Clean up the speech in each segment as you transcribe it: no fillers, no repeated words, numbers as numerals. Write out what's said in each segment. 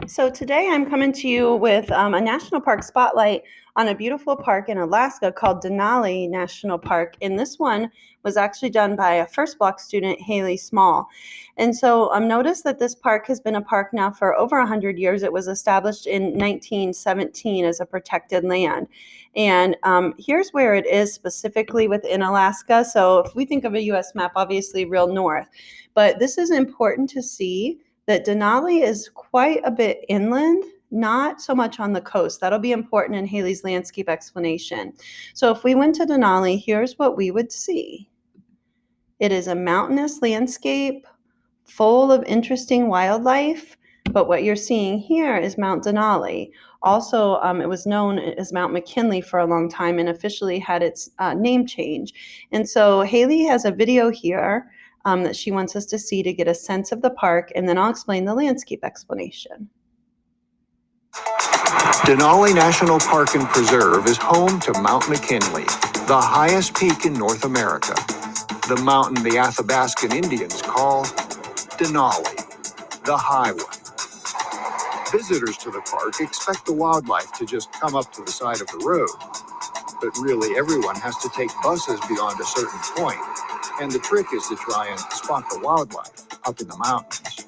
So today I'm coming to you with a national park spotlight on a beautiful park in Alaska called Denali National Park. And this one was actually done by a first block student, Hailey Small. And so notice that this park has been a park now for over 100 years. It was established in 1917 as a protected land. And here's where it is specifically within Alaska. So if we think of a U.S. map, obviously real north. But this is important to see that Denali is quite a bit inland, not so much on the coast. That'll be important in Hailey's landscape explanation. So if we went to Denali, here's what we would see. It is a mountainous landscape full of interesting wildlife, but what you're seeing here is Mount Denali. Also, it was known as Mount McKinley for a long time and officially had its name change. And so Hailey has a video here that she wants us to see to get a sense of the park, and then I'll explain the landscape explanation. Denali National Park and Preserve is home to Mount McKinley, the highest peak in North America. The mountain the Athabascan Indians call Denali, the high one. Visitors to the park expect the wildlife to just come up to the side of the road, but really everyone has to take buses beyond a certain point, and the trick is to try and spot the wildlife up in the mountains.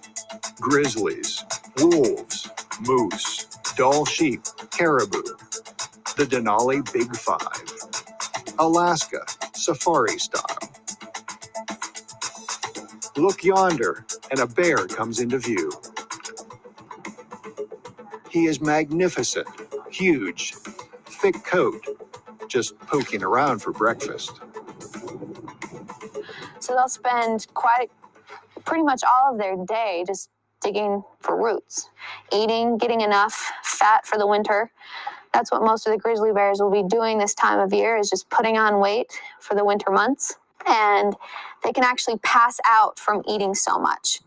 Grizzlies, wolves, moose, Dall sheep, caribou, the Denali Big Five, Alaska, safari style. Look yonder, and a bear comes into view. He is magnificent, huge, thick coat, just poking around for breakfast. So they'll spend pretty much all of their day just digging for roots, eating, getting enough fat for the winter. That's what most of the grizzly bears will be doing this time of year, is just putting on weight for the winter months. And they can actually pass out from eating so much.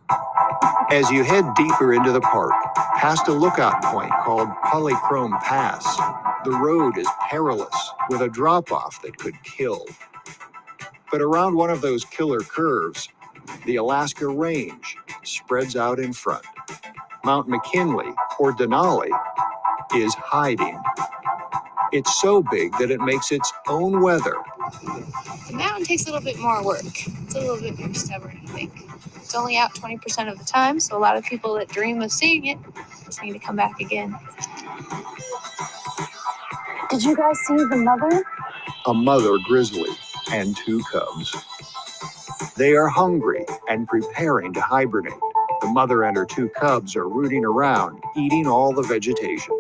As you head deeper into the park, past a lookout point called Polychrome Pass, the road is perilous with a drop-off that could kill. But around one of those killer curves, the Alaska Range spreads out in front. Mount McKinley, or Denali, is hiding. It's so big that it makes its own weather. The mountain takes a little bit more work. It's a little bit more stubborn, I think. It's only out 20% of the time, so a lot of people that dream of seeing it just need to come back again. Did you guys see the mother? A mother grizzly and two cubs. They are hungry and preparing to hibernate. The mother and her two cubs are rooting around, eating all the vegetation.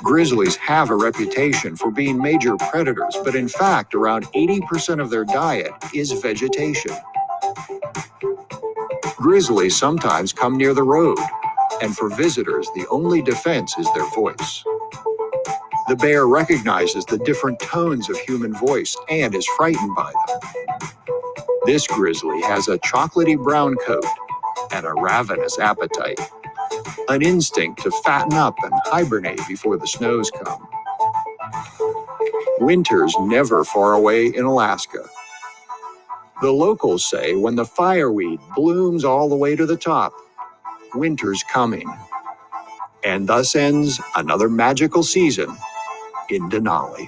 Grizzlies have a reputation for being major predators, but in fact, around 80% of their diet is vegetation. Grizzlies sometimes come near the road, and for visitors, the only defense is their voice. The bear recognizes the different tones of human voice and is frightened by them. This grizzly has a chocolatey brown coat and a ravenous appetite, an instinct to fatten up and hibernate before the snows come. Winter's never far away in Alaska. The locals say when the fireweed blooms all the way to the top, winter's coming. And thus ends another magical season in Denali.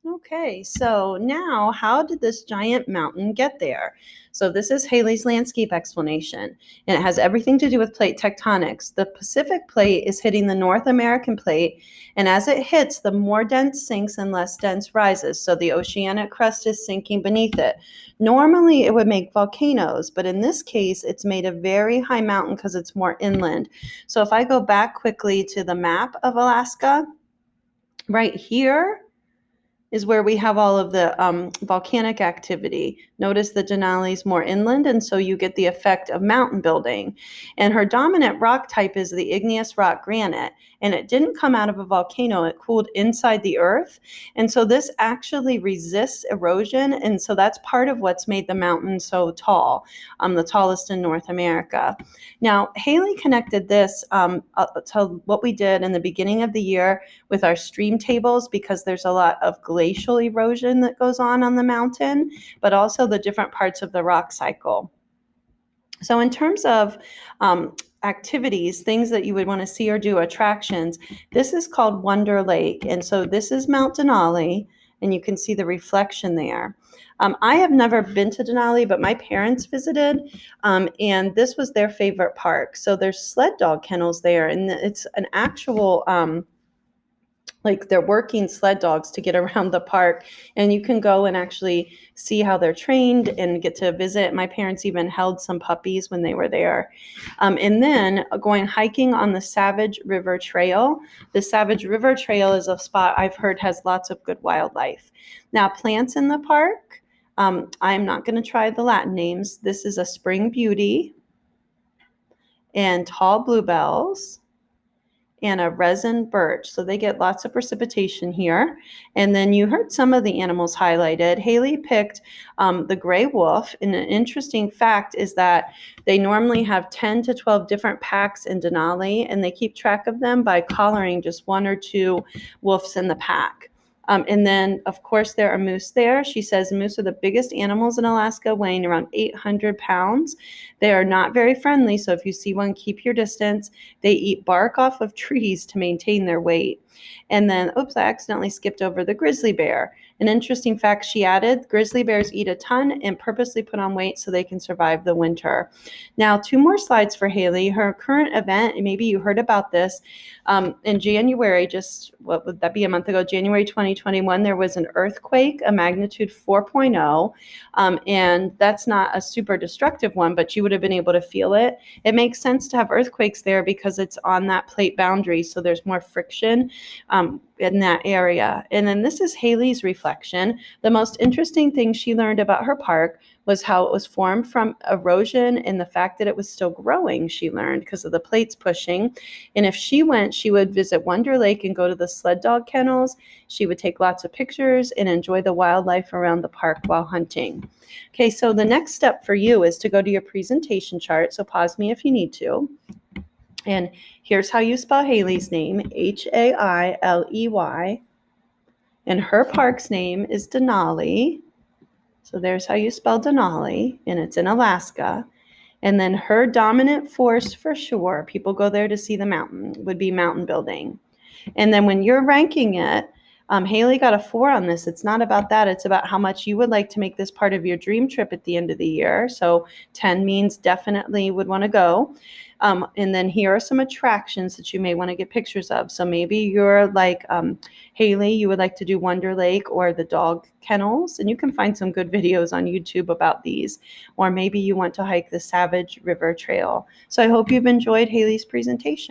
Okay, so now how did this giant mountain get there? So this is Hailey's landscape explanation, and it has everything to do with plate tectonics. The Pacific plate is hitting the North American plate, and as it hits, the more dense sinks and less dense rises. So the oceanic crust is sinking beneath it. Normally, it would make volcanoes, but in this case, it's made a very high mountain because it's more inland. So if I go back quickly to the map of Alaska, right here is where we have all of the volcanic activity. Notice that Denali is more inland, and so you get the effect of mountain building. And her dominant rock type is the igneous rock granite, and it didn't come out of a volcano. It cooled inside the earth, and so this actually resists erosion, and so that's part of what's made the mountain so tall, the tallest in North America. Now, Hailey connected this to what we did in the beginning of the year with our stream tables, because there's a lot of glacial erosion that goes on the mountain, but also the different parts of the rock cycle. So in terms of activities, things that you would want to see or do, attractions, this is called Wonder Lake. And so this is Mount Denali, and you can see the reflection there. I have never been to Denali, but my parents visited, and this was their favorite park. So there's sled dog kennels there, and it's an actual like they're working sled dogs to get around the park, and you can go and actually see how they're trained and get to visit. My parents even held some puppies when they were there. And then going hiking on the Savage River Trail. The Savage River Trail is a spot I've heard has lots of good wildlife. Now, plants in the park, I'm not going to try the Latin names. This is a spring beauty and tall bluebells and a resin birch. So they get lots of precipitation here. And then you heard some of the animals highlighted. Hailey picked the gray wolf. And an interesting fact is that they normally have 10 to 12 different packs in Denali, and they keep track of them by collaring just one or two wolves in the pack. And then, of course, there are moose there. She says moose are the biggest animals in Alaska, weighing around 800 pounds. They are not very friendly, so if you see one, keep your distance. They eat bark off of trees to maintain their weight. And then, oops, I accidentally skipped over the grizzly bear. An interesting fact she added, grizzly bears eat a ton and purposely put on weight so they can survive the winter. Now, 2 more slides for Hailey. Her current event, and maybe you heard about this, in January, just what would that be, a month ago, January 2021, there was an earthquake, a magnitude 4.0, and that's not a super destructive one, but you would have been able to feel it. It makes sense to have earthquakes there because it's on that plate boundary, so there's more friction in that area. And then this is Hailey's reflection. The most interesting thing she learned about her park was how it was formed from erosion and the fact that it was still growing, she learned, because of the plates pushing. And if she went, she would visit Wonder Lake and go to the sled dog kennels. She would take lots of pictures and enjoy the wildlife around the park while hunting. Okay, so the next step for you is to go to your presentation chart. So pause me if you need to. And here's how you spell Hailey's name, Hailey. And her park's name is Denali. So there's how you spell Denali, and it's in Alaska. And then her dominant force for sure, people go there to see the mountain, would be mountain building. And then when you're ranking it, Hailey got a 4 on this. It's not about that. It's about how much you would like to make this part of your dream trip at the end of the year. So 10 means definitely would want to go. And then here are some attractions that you may want to get pictures of. So maybe you're like Hailey, you would like to do Wonder Lake or the dog kennels, and you can find some good videos on YouTube about these. Or maybe you want to hike the Savage River Trail. So I hope you've enjoyed Hailey's presentation.